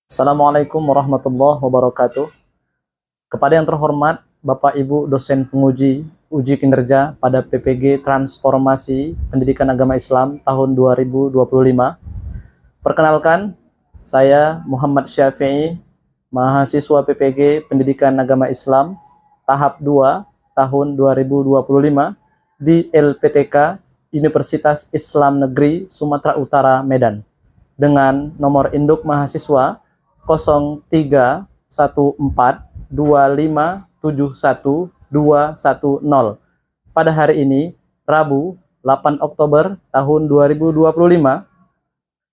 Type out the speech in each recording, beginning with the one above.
Assalamualaikum warahmatullahi wabarakatuh. Kepada yang terhormat Bapak Ibu dosen penguji uji kinerja pada PPG Transformasi Pendidikan Agama Islam tahun 2025. Perkenalkan, saya Muhammad Syafi'i, mahasiswa PPG Pendidikan Agama Islam tahap 2 tahun 2025 di LPTK Universitas Islam Negeri Sumatera Utara Medan dengan nomor induk mahasiswa 031425712110 pada hari ini, Rabu 8 Oktober tahun 2025,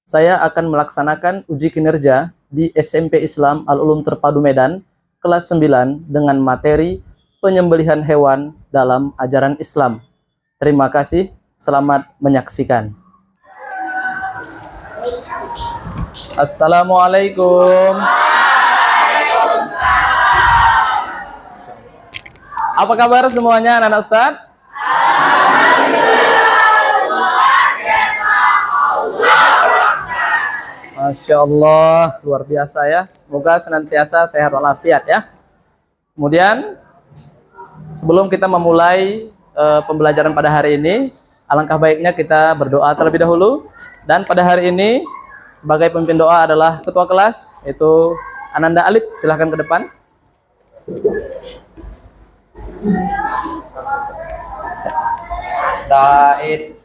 saya akan melaksanakan uji kinerja di SMP Islam Al-Ulum Terpadu Medan kelas 9 dengan materi penyembelihan hewan dalam ajaran Islam. Terima kasih, selamat menyaksikan. Assalamualaikum. Apa kabar semuanya anak-anak Ustadz? Masya Allah, luar biasa ya. Semoga senantiasa sehat walafiat ya. Kemudian, sebelum kita memulai pembelajaran pada hari ini, alangkah baiknya kita berdoa terlebih dahulu. Dan pada hari ini, sebagai pemimpin doa adalah ketua kelas, yaitu Ananda Alif. Silahkan ke depan. Astagfirullah.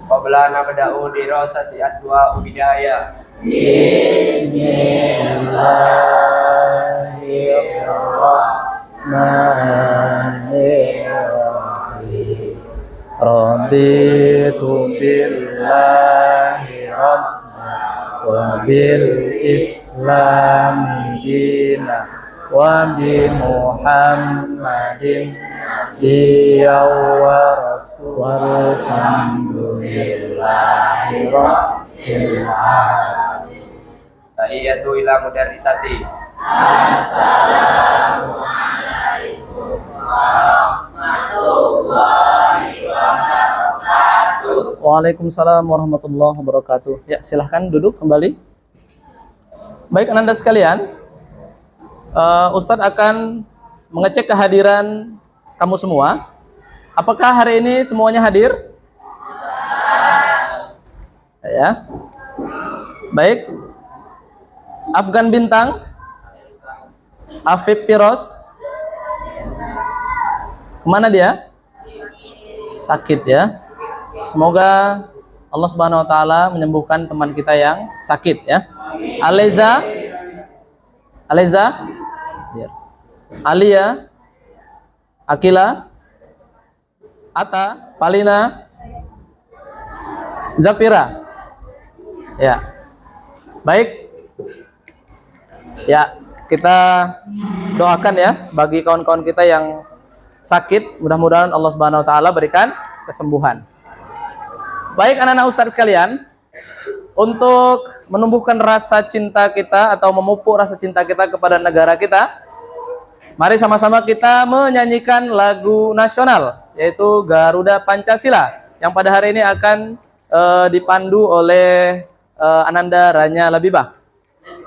Qabla nabda'u dirasati adwa ubidaya. Bismillahirrahmanirrahim. Raditu billahi rabban wa bil islami dina wa bi Muhammadin nabiyya wa rasul walhamdulillahi rabbil alamin. Tahiyatu ila mudarrisati. Assalamualaikum warahmatullahi wabarakatuh. Waalaikumsalam warahmatullahi wabarakatuh. Ya, silahkan duduk kembali. Baik Ananda sekalian, Ustadz akan mengecek kehadiran kamu semua. Apakah hari ini semuanya hadir? Ya. Baik. Afgan Bintang, Afif Piros, kemana dia? Sakit ya. Semoga Allah Subhanahu Wa Taala menyembuhkan teman kita yang sakit ya. Aleza, Alia, Akila, Ata, Palina, Zafira. Ya. Baik. Ya, kita doakan ya bagi kawan-kawan kita yang sakit, mudah-mudahan Allah Subhanahu wa taala berikan kesembuhan. Baik anak-anak Ustadz sekalian, untuk menumbuhkan rasa cinta kita atau memupuk rasa cinta kita kepada negara kita, mari sama-sama kita menyanyikan lagu nasional, yaitu Garuda Pancasila, yang pada hari ini akan dipandu oleh Ananda Ranya Labibah.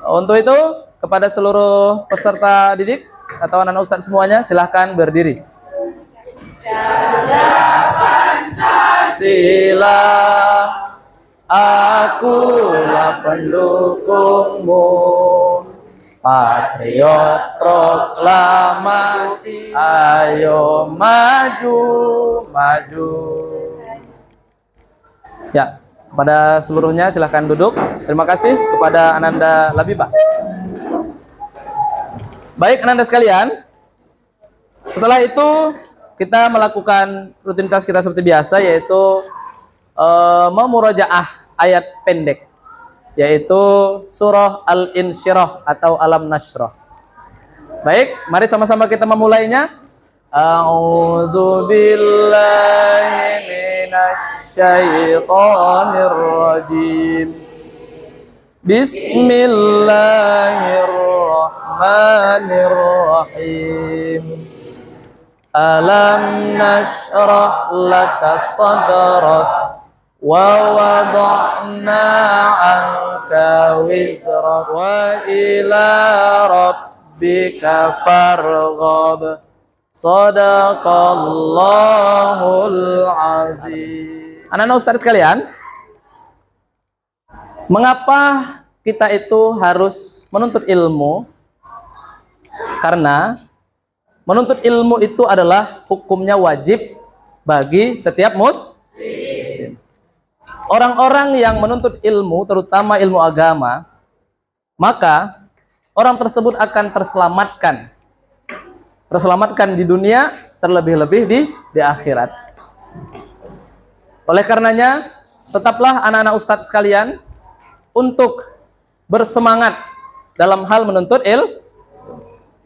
Untuk itu, kepada seluruh peserta didik atau anak-anak Ustadz semuanya, silahkan berdiri. Garuda Pancasila, akulah pendukungmu, patriot proklamasi, ayo maju, maju. Ya, kepada seluruhnya silahkan duduk. Terima kasih kepada Ananda Labibah. Baik Ananda sekalian, setelah itu kita melakukan rutinitas kita seperti biasa, yaitu memurajaah ayat pendek, yaitu surah Al-Insyirah atau Alam Nashrah. Baik, mari sama-sama kita memulainya. A'udzu billahi minasyaitonir rajim. Bismillahirrahmanirrahim. Alam nashrah laka sadrak wa wada'na 'anka wizrak wa ila rabbika farghab. Shadaqallahul azim. Anak-anak ustaz sekalian, mengapa kita itu harus menuntut ilmu? Karena menuntut ilmu itu adalah hukumnya wajib bagi setiap muslim. Orang-orang yang menuntut ilmu, terutama ilmu agama, maka orang tersebut akan terselamatkan. Terselamatkan di dunia, terlebih-lebih di akhirat. Oleh karenanya, tetaplah anak-anak ustadz sekalian untuk bersemangat dalam hal menuntut ilmu.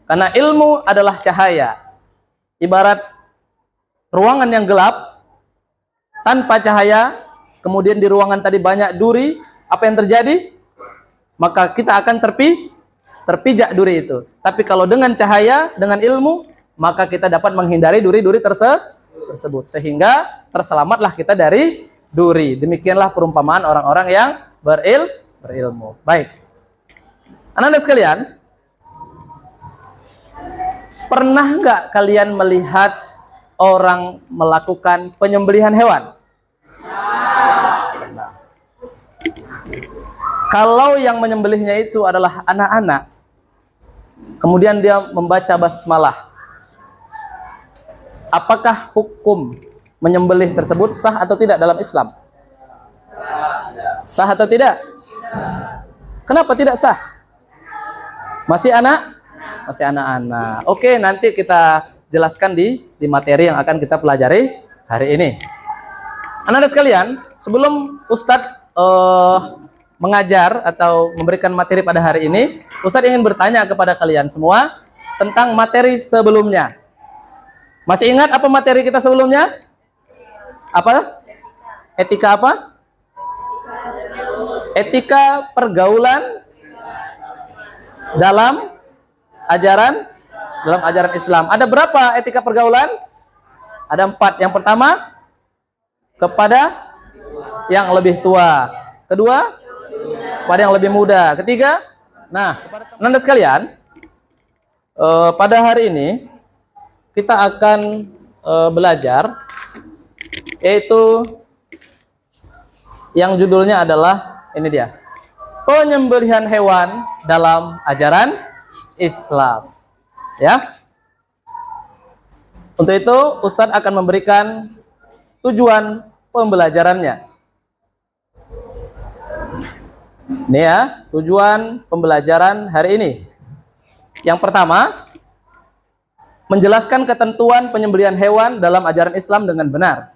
Karena ilmu adalah cahaya. Ibarat ruangan yang gelap, tanpa cahaya, kemudian di ruangan tadi banyak duri, apa yang terjadi? Maka kita akan terpijak duri itu. Tapi kalau dengan cahaya, dengan ilmu, maka kita dapat menghindari duri-duri tersebut. Sehingga terselamatlah kita dari duri. Demikianlah perumpamaan orang-orang yang berilmu. Baik. Anak-anak sekalian, pernah nggak kalian melihat orang melakukan penyembelihan hewan? Pernah. Kalau yang menyembelihnya itu adalah anak-anak, kemudian dia membaca basmalah, apakah hukum menyembelih tersebut sah atau tidak dalam Islam? Sah atau tidak? Kenapa tidak sah? Masih anak-anak. Oke, nanti kita jelaskan di materi yang akan kita pelajari hari ini. Anak-anak sekalian, sebelum Ustadz mengajar atau memberikan materi pada hari ini, Ustadz ingin bertanya kepada kalian semua tentang materi sebelumnya. Masih ingat apa materi kita sebelumnya? Apa? Etika apa? Etika pergaulan dalam ajaran Islam. Ada berapa etika pergaulan? Ada 4. Yang pertama, kepada yang lebih tua. Kedua, kepada yang lebih muda. Ketiga, nah, Anda sekalian, pada hari ini kita akan belajar, yaitu yang judulnya adalah ini dia, penyembelihan hewan dalam ajaran Islam. Ya. Untuk itu Ustadz akan memberikan tujuan pembelajarannya. Ini ya, tujuan pembelajaran hari ini. Yang pertama, menjelaskan ketentuan penyembelihan hewan dalam ajaran Islam dengan benar.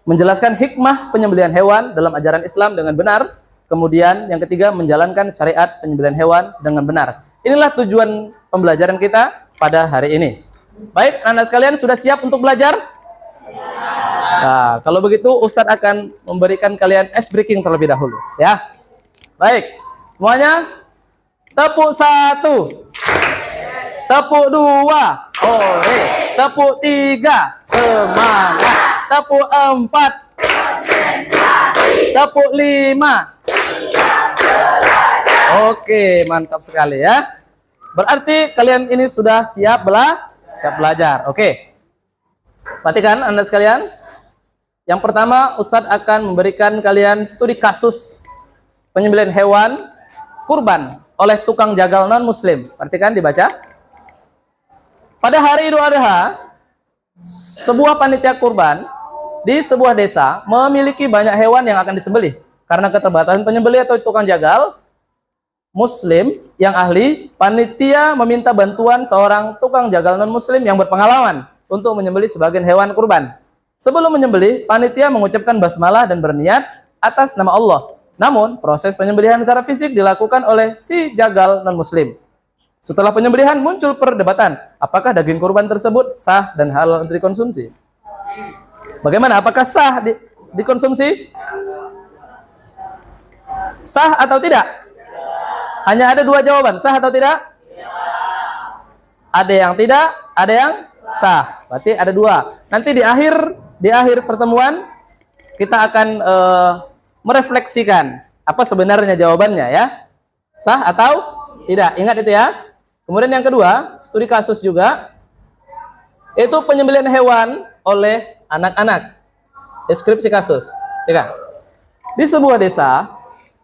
Menjelaskan hikmah penyembelihan hewan dalam ajaran Islam dengan benar. Kemudian yang ketiga, menjalankan syariat penyembelihan hewan dengan benar. Inilah tujuan pembelajaran kita pada hari ini. Baik, anak-anak sekalian, sudah siap untuk belajar? Nah, kalau begitu Ustadz akan memberikan kalian ice breaking terlebih dahulu, ya. Baik, semuanya tepuk 1, tepuk 2, ore, tepuk 3, semangat, tepuk 4, tepuk 5. Oke, mantap sekali ya. Berarti kalian ini sudah siap belajar. Oke. Perhatikan Anda sekalian. Yang pertama, Ustadz akan memberikan kalian studi kasus penyembelihan hewan kurban oleh tukang jagal non-muslim. Perhatikan, dibaca. Pada hari Idul Adha, sebuah panitia kurban di sebuah desa memiliki banyak hewan yang akan disembelih. Karena keterbatasan penyembelih atau tukang jagal muslim yang ahli, panitia meminta bantuan seorang tukang jagal non-muslim yang berpengalaman untuk menyembelih sebagian hewan kurban. Sebelum menyembelih, panitia mengucapkan basmalah dan berniat atas nama Allah. Namun, proses penyembelihan secara fisik dilakukan oleh si jagal non-muslim. Setelah penyembelihan, muncul perdebatan. Apakah daging kurban tersebut sah dan halal untuk dikonsumsi? Bagaimana? Apakah sah dikonsumsi? Sah atau tidak? Hanya ada 2 jawaban, sah atau tidak? Ada yang tidak, ada yang sah. Berarti ada 2. Nanti di akhir pertemuan kita akan merefleksikan apa sebenarnya jawabannya ya. Sah atau tidak? Ingat itu ya. Kemudian yang kedua, studi kasus juga, yaitu penyembelihan hewan oleh anak-anak. Deskripsi kasus, ya kan? Di sebuah desa,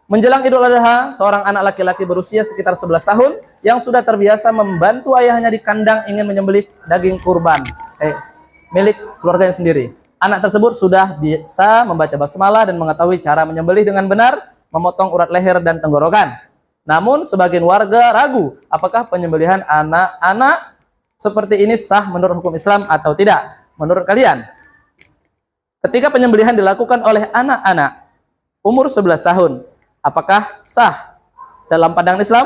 menjelang Idul Adha, seorang anak laki-laki berusia sekitar 11 tahun yang sudah terbiasa membantu ayahnya di kandang ingin menyembelih daging kurban milik keluarganya sendiri. Anak tersebut sudah bisa membaca basmalah dan mengetahui cara menyembelih dengan benar, memotong urat leher dan tenggorokan. Namun sebagian warga ragu apakah penyembelihan anak-anak seperti ini sah menurut hukum Islam atau tidak. Menurut kalian, ketika penyembelihan dilakukan oleh anak-anak umur 11 tahun, apakah sah dalam pandangan Islam?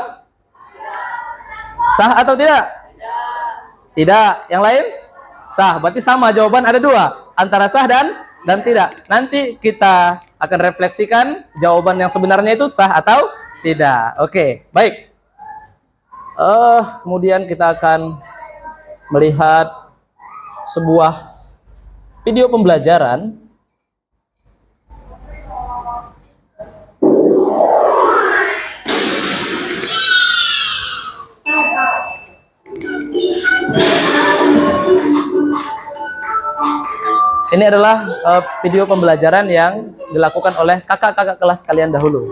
Sah atau tidak? Tidak. Yang lain? Sah. Berarti sama, jawaban ada dua, antara sah dan tidak. Nanti kita akan refleksikan jawaban yang sebenarnya itu sah atau tidak. Oke, baik. Kemudian kita akan melihat sebuah video pembelajaran. Ini adalah video pembelajaran yang dilakukan oleh kakak-kakak kelas kalian dahulu.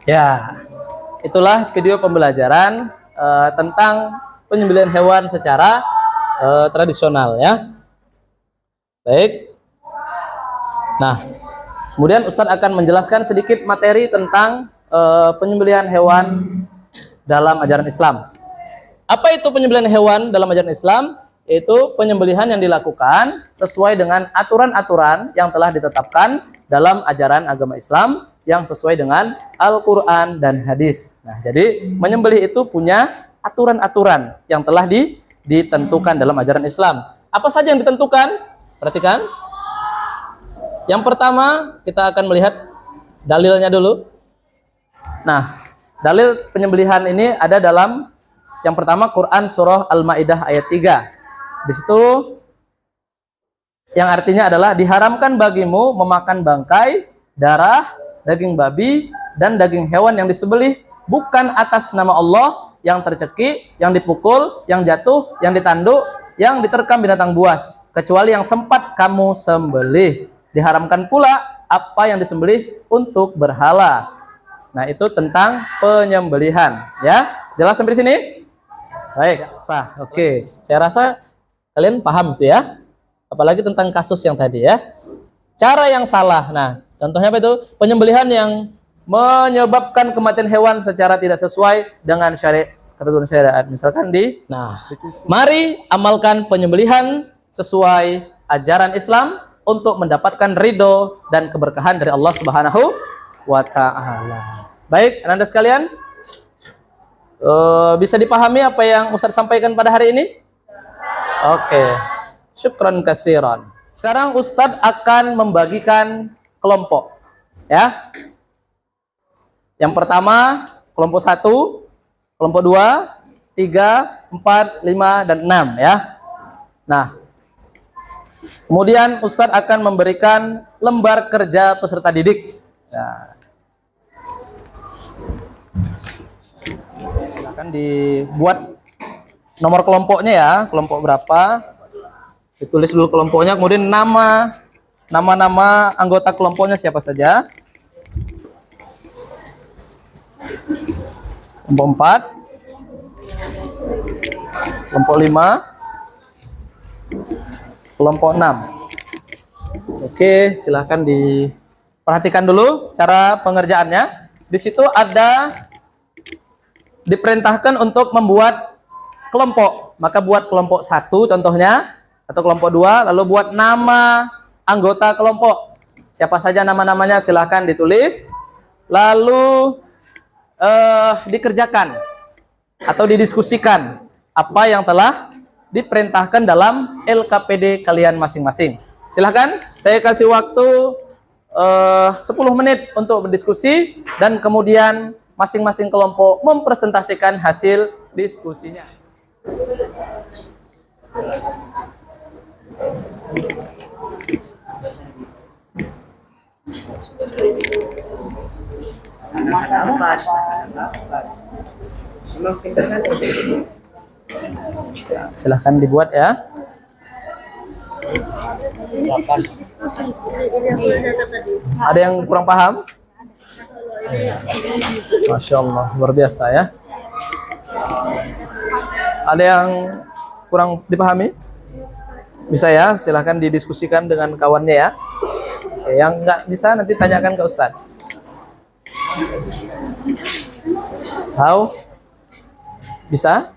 Ya, itulah video pembelajaran tentang penyembelihan hewan secara tradisional ya. Baik. Nah, kemudian Ustadz akan menjelaskan sedikit materi tentang penyembelihan hewan dalam ajaran Islam. Apa itu penyembelihan hewan dalam ajaran Islam? Yaitu penyembelihan yang dilakukan sesuai dengan aturan-aturan yang telah ditetapkan dalam ajaran agama Islam yang sesuai dengan Al-Quran dan hadis. Nah, jadi menyembelih itu punya aturan-aturan yang telah ditentukan dalam ajaran Islam. Apa saja yang ditentukan? Perhatikan. Yang pertama, kita akan melihat dalilnya dulu. Nah, dalil penyembelihan ini ada dalam yang pertama Quran surah Al-Maidah ayat 3. Di situ yang artinya adalah diharamkan bagimu memakan bangkai, darah, daging babi, dan daging hewan yang disembelih bukan atas nama Allah, yang tercekik, yang dipukul, yang jatuh, yang ditanduk, yang diterkam binatang buas, kecuali yang sempat kamu sembelih. Diharamkan pula apa yang disembelih untuk berhala. Nah, itu tentang penyembelihan ya. Jelas sampai di sini? Baik, sah. Oke. Saya rasa kalian paham itu ya. Apalagi tentang kasus yang tadi ya. Cara yang salah. Nah, contohnya apa itu? Penyembelihan yang menyebabkan kematian hewan secara tidak sesuai dengan ketentuan syariat. Misalkan mari amalkan penyembelihan sesuai ajaran Islam untuk mendapatkan ridho dan keberkahan dari Allah Subhanahu wa Ta'ala. Baik, Anda sekalian, bisa dipahami apa yang Ustaz sampaikan pada hari ini? Oke, syukran kasiran. Sekarang Ustadz akan membagikan kelompok ya. Yang pertama kelompok 1, kelompok 2, 3, 4, 5, dan 6 ya. Nah, kemudian Ustadz akan memberikan lembar kerja peserta didik. Nah, akan dibuat nomor kelompoknya ya, kelompok berapa, ditulis dulu kelompoknya, kemudian nama anggota kelompoknya siapa saja. Kelompok 4, kelompok 5, kelompok 6. Oke, silahkan diperhatikan dulu cara pengerjaannya. Di situ ada diperintahkan untuk membuat kelompok. Maka buat kelompok 1 contohnya, atau kelompok 2, lalu buat nama anggota kelompok. Siapa saja nama-namanya silahkan ditulis, lalu dikerjakan atau didiskusikan apa yang telah diperintahkan dalam LKPD kalian masing-masing. Silahkan, saya kasih waktu 10 menit untuk berdiskusi dan kemudian masing-masing kelompok mempresentasikan hasil diskusinya. Silahkan dibuat ya. Ada yang kurang paham? Masya Allah, luar biasa ya. Ada yang kurang dipahami? Bisa ya, silahkan didiskusikan dengan kawannya ya. Oke, yang nggak bisa nanti tanyakan ke Ustadz. How? Bisa?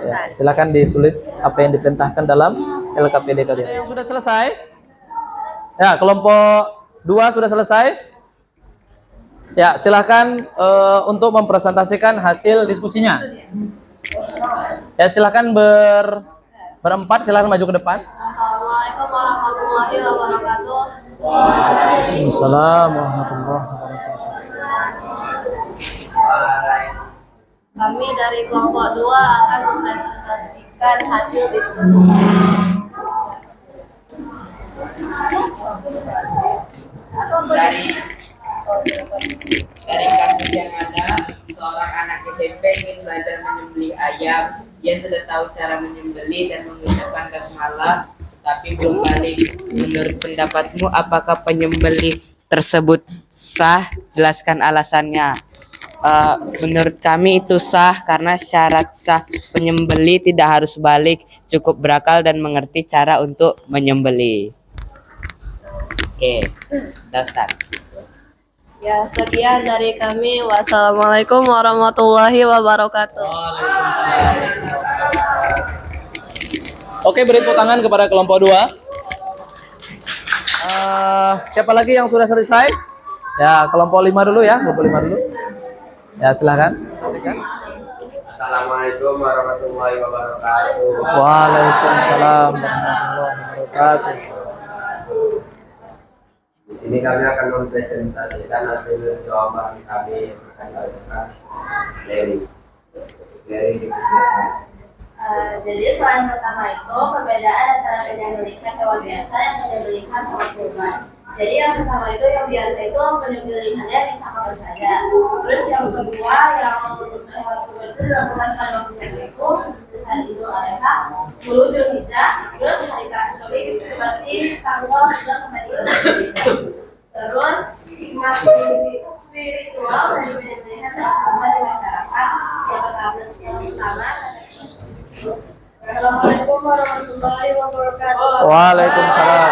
Ya, silakan ditulis apa yang diperintahkan dalam LKPD kalian. Yang sudah selesai? Ya, kelompok 2 sudah selesai? Ya, silakan untuk mempresentasikan hasil diskusinya. Ya, silakan berempat, silakan maju ke depan. Assalamualaikum warahmatullahi wabarakatuh. Waalaikumsalam warahmatullahi wabarakatuh. Kami dari kelompok 2 akan mempresentasikan hasil diskusi. Dari kasus yang ada, seorang anak SMP ingin belajar menyembelih ayam. Dia sudah tahu cara menyembelih dan mengucapkan basmalah, tapi belum balik. Menurut pendapatmu, apakah penyembelih tersebut sah? Jelaskan alasannya. Menurut kami itu sah karena syarat sah penyembelih tidak harus balik, cukup berakal dan mengerti cara untuk menyembelih. Oke, daftar. Ya, sekian dari kami. Wassalamualaikum warahmatullahi wabarakatuh. Oke, beri tepuk tangan kepada kelompok 2. Siapa lagi yang sudah selesai? Ya, kelompok 5 dulu ya, kelompok 5 dulu. Ya, silahkan. Assalamualaikum warahmatullahi wabarakatuh. Waalaikumsalam warahmatullahi wabarakatuh. Di sini kami akan mempresentasikan hasil jawaban kami dari Jadi soal pertama itu perbedaan antara penyembelihan hewan biasa dan penyembelihan hewan kurban. Jadi yang pertama itu yang biasa itu penyembelihannya bisa kapan saja. Terus yang kedua yang hewan kurban itu dilakukan pada waktu itu saat Idul Adha 10 Zulhijjah. Terus hari Kamis seperti tanggal 3 sampai 3 Zulhijjah. Terus hikmah spiritual dari penyembelihan hewan di masyarakat yang pertama Assalamualaikum warahmatullahi wabarakatuh. Waalaikumsalam.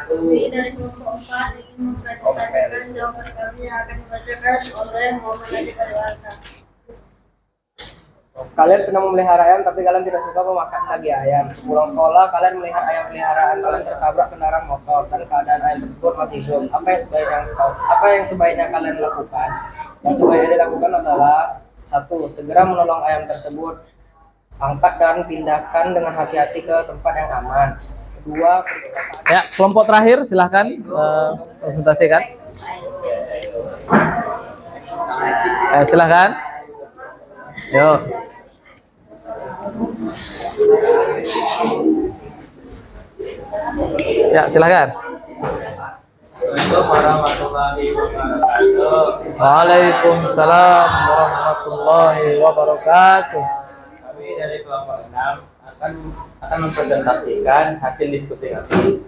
Kami dari kelompok 4 ingin mempresentasikan jawaban kami yang akan dibacakan oleh Muhammad Adi Pariwarta. Kalian senang memelihara ayam tapi kalian tidak suka memakan daging ayam. Sepulang sekolah kalian melihat ayam peliharaan kalian tertabrak kendaraan motor dan keadaan ayam tersebut masih hidup. Apa yang sebaiknya kalian lakukan? Yang sebaiknya dilakukan adalah 1. Segera menolong ayam tersebut. Angkat dan pindahkan dengan hati-hati ke tempat yang aman. 2. Periksa keadaan. Ya, kelompok terakhir silahkan presentasikan. Silahkan. Yo. Ya, silahkan. Assalamualaikum warahmatullahi wabarakatuh. Waalaikumsalam warahmatullahi wabarakatuh. Kami dari kelompok 6 akan mempresentasikan hasil diskusi kami.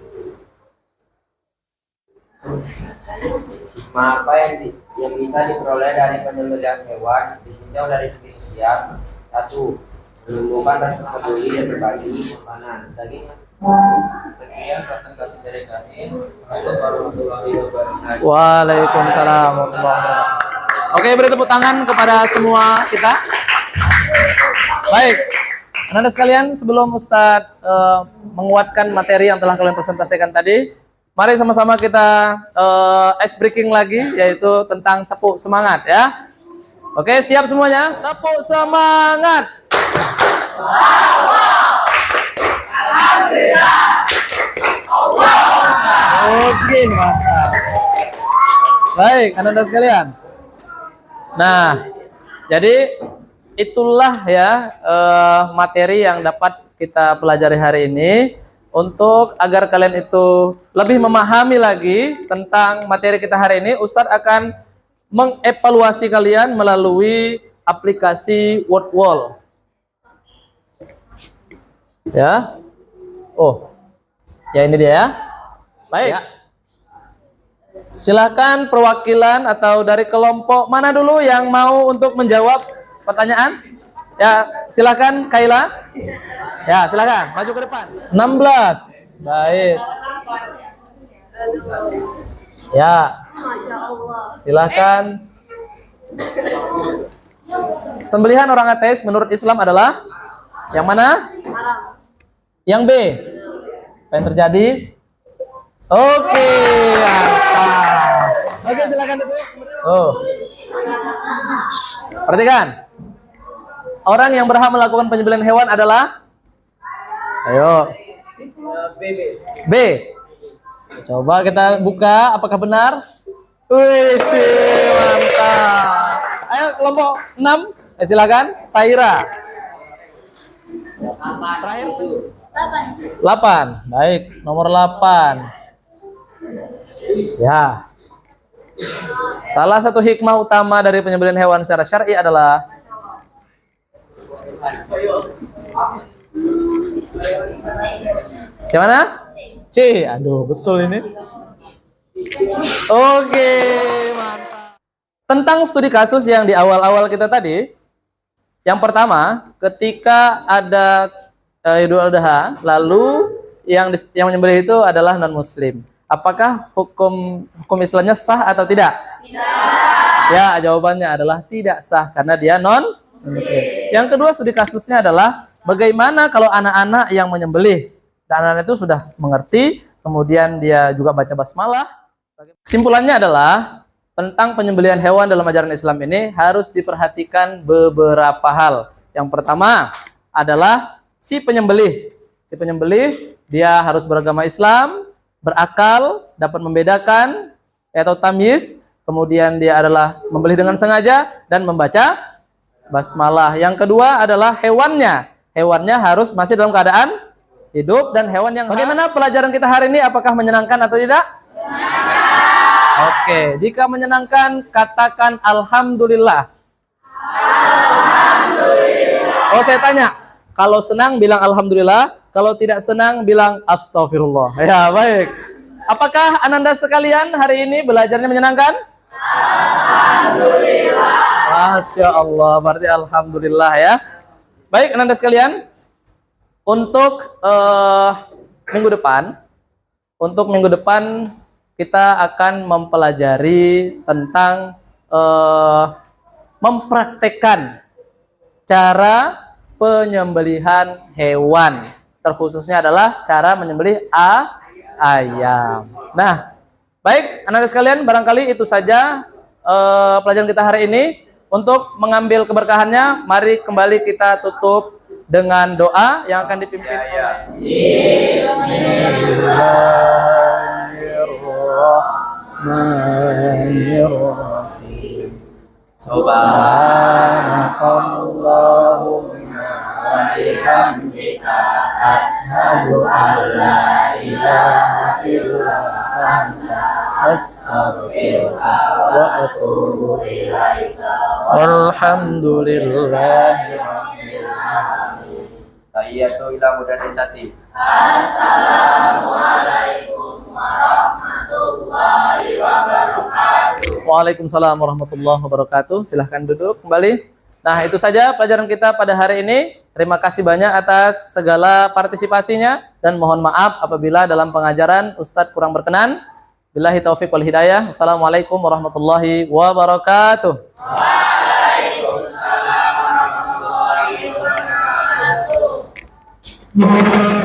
Apa yang bisa diperoleh dari penyembelihan hewan ditinjau dari segi sosial. 1. Menumbuhkan rasa peduli dan berbagi makanan daging. Sekian presentasi dari kami. Assalamualaikum warahmatullahi wabarakatuh. Waalaikumsalam warahmatullahi wabarakatuh. Oke, beri tepuk tangan kepada semua kita. Baik, Anda sekalian, sebelum Ustadz menguatkan materi yang telah kalian presentasikan tadi, mari sama-sama kita ice breaking lagi, yaitu tentang tepuk semangat ya. Oke, siap semuanya? Tepuk semangat. Oke, mantap. Baik, anak-anak sekalian. Nah, jadi itulah ya materi yang dapat kita pelajari hari ini. Untuk agar kalian itu lebih memahami lagi tentang materi kita hari ini, Ustadz akan mengevaluasi kalian melalui aplikasi WordWall. Ya. Oh. Ya ini dia ya. Baik. Ya. Silakan perwakilan atau dari kelompok mana dulu yang mau untuk menjawab pertanyaan? Ya, silakan Kaila. Ya, silakan maju ke depan. 16. Baik. Ya. Silakan. Sembelihan orang ateis menurut Islam adalah yang mana? Yang B. Apa yang terjadi? Oke, mantap. Oke, silakan dulu. Oh. Perhatikan. Orang yang berhak melakukan penyembelihan hewan adalah? Ayo. B. Coba kita buka, apakah benar? Wih, mantap. Ayo kelompok 6, silakan. Saira. Terakhir 8. Baik, nomor 8. Ya. Salah satu hikmah utama dari penyembelihan hewan secara syar'i adalah siapa mana? C. Aduh, betul ini. Oke, mantap. Tentang studi kasus yang di awal-awal kita tadi, yang pertama, ketika ada Idul Adha, lalu yang menyembelih itu adalah non-muslim. Apakah hukum Islamnya sah atau tidak? Tidak. Ya, jawabannya adalah tidak sah karena dia non-muslim. Yang kedua studi kasusnya adalah bagaimana kalau anak-anak yang menyembelih dan anak-anak itu sudah mengerti, kemudian dia juga baca basmalah. Kesimpulannya adalah tentang penyembelihan hewan dalam ajaran Islam ini harus diperhatikan beberapa hal. Yang pertama adalah si penyembelih. Si penyembelih dia harus beragama Islam, berakal, dapat membedakan atau tamyiz, kemudian dia adalah membeli dengan sengaja dan membaca basmalah. Yang kedua adalah hewannya. Hewannya harus masih dalam keadaan hidup dan hewan yang bagaimana pelajaran kita hari ini, apakah menyenangkan atau tidak? Oke, jika menyenangkan katakan alhamdulillah. Alhamdulillah. Oh, saya tanya, kalau senang bilang alhamdulillah, kalau tidak senang bilang astagfirullah. Ya, baik. Apakah Ananda sekalian hari ini belajarnya menyenangkan? Alhamdulillah. Masya Allah, berarti alhamdulillah ya. Baik, Ananda sekalian, untuk minggu depan kita akan mempelajari tentang mempraktekkan cara penyembelihan hewan. Terkhususnya adalah cara menyembelih ayam. Nah, baik, anak-anak sekalian, barangkali itu saja pelajaran kita hari ini. Untuk mengambil keberkahannya, mari kembali kita tutup dengan doa yang akan dipimpin oleh Bismillahirrahmanirrahim. Subhanakallahumma wa bihamdika asyhadu an la ilaha illa anta astaghfiruka wa atubu ilaika. Walhamdulillahi rabbil alamin. Tahiyyatu ila mudarrisati. Assalamualaikum warahmatullahi wabarakatuh. Waalaikumsalam warahmatullahi wabarakatuh. Silahkan duduk kembali. Nah, itu saja pelajaran kita pada hari ini. Terima kasih banyak atas segala partisipasinya dan mohon maaf apabila dalam pengajaran Ustadz kurang berkenan. Billahi taufiq wal hidayah. Wassalamualaikum warahmatullahi wabarakatuh. Waalaikumsalam warahmatullahi wabarakatuh.